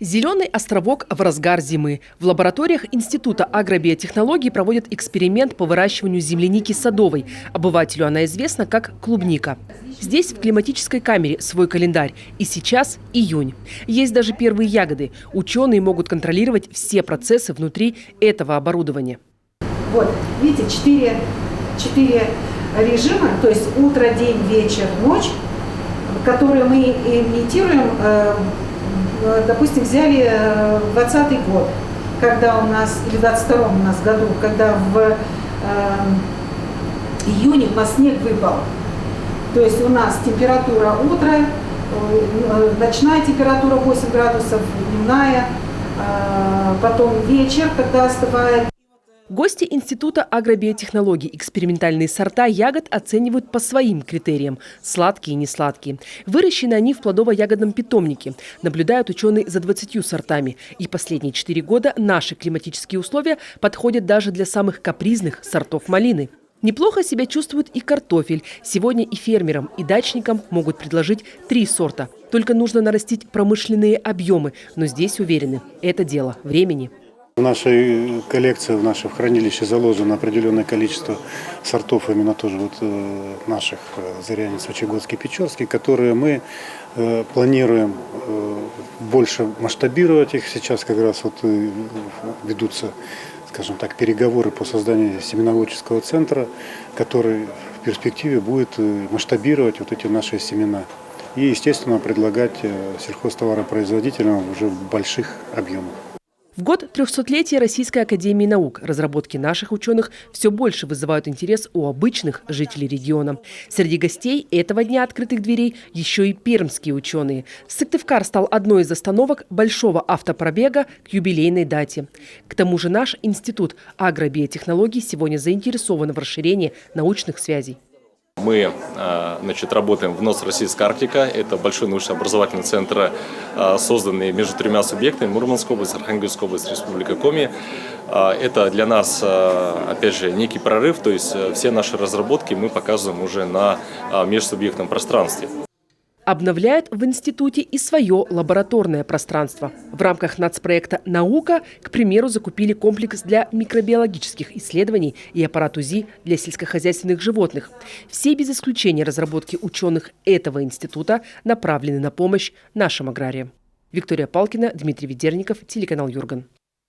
Зеленый островок в разгар зимы. В лабораториях Института агробиотехнологий проводят эксперимент по выращиванию земляники садовой. Обывателю она известна как клубника. Здесь в климатической камере свой календарь. И сейчас июнь. Есть даже первые ягоды. Ученые могут контролировать все процессы внутри этого оборудования. Вот, видите, четыре режима, то есть утро, день, вечер, ночь, которые мы имитируем. Допустим, взяли 2020 год, когда у нас, или в 2022 у нас году, когда в июне у нас снег выпал. То есть у нас температура утра, ночная температура 8 градусов, дневная, потом вечер, когда остывает. Гости Института агробиотехнологий экспериментальные сорта ягод оценивают по своим критериям – сладкие и несладкие. Выращены они в плодово-ягодном питомнике. Наблюдают ученые за 20 сортами. И последние 4 года наши климатические условия подходят даже для самых капризных сортов малины. Неплохо себя чувствует и картофель. Сегодня и фермерам, и дачникам могут предложить 3 сорта. Только нужно нарастить промышленные объемы. Но здесь уверены – это дело времени. В нашей коллекции, в нашем хранилище заложено определенное количество сортов именно тоже вот наших Зырянец, Вычегодский, Печорский, которые мы планируем больше масштабировать. Их сейчас как раз вот ведутся, скажем так, переговоры по созданию семеноводческого центра, который в перспективе будет масштабировать вот эти наши семена. И, естественно, предлагать сельхозтоваропроизводителям уже в больших объемах. В год 300-летия Российской академии наук разработки наших ученых все больше вызывают интерес у обычных жителей региона. Среди гостей этого дня открытых дверей еще и пермские ученые. Сыктывкар стал одной из остановок большого автопробега к юбилейной дате. К тому же наш Институт агробиотехнологий сегодня заинтересован в расширении научных связей. Мы работаем в НОС «Российская Арктика». Это большой научно-образовательный центр, созданный между 3 субъектами – Мурманская область, Архангельская область, Республика Коми. Это для нас, опять же, некий прорыв, то есть все наши разработки мы показываем уже на межсубъектном пространстве. Обновляют в институте и свое лабораторное пространство. В рамках нацпроекта «Наука», к примеру, закупили комплекс для микробиологических исследований и аппарат УЗИ для сельскохозяйственных животных. Все без исключения разработки ученых этого института направлены на помощь нашим аграриям. Виктория Палкина, Дмитрий Ведерников, телеканал Юрган.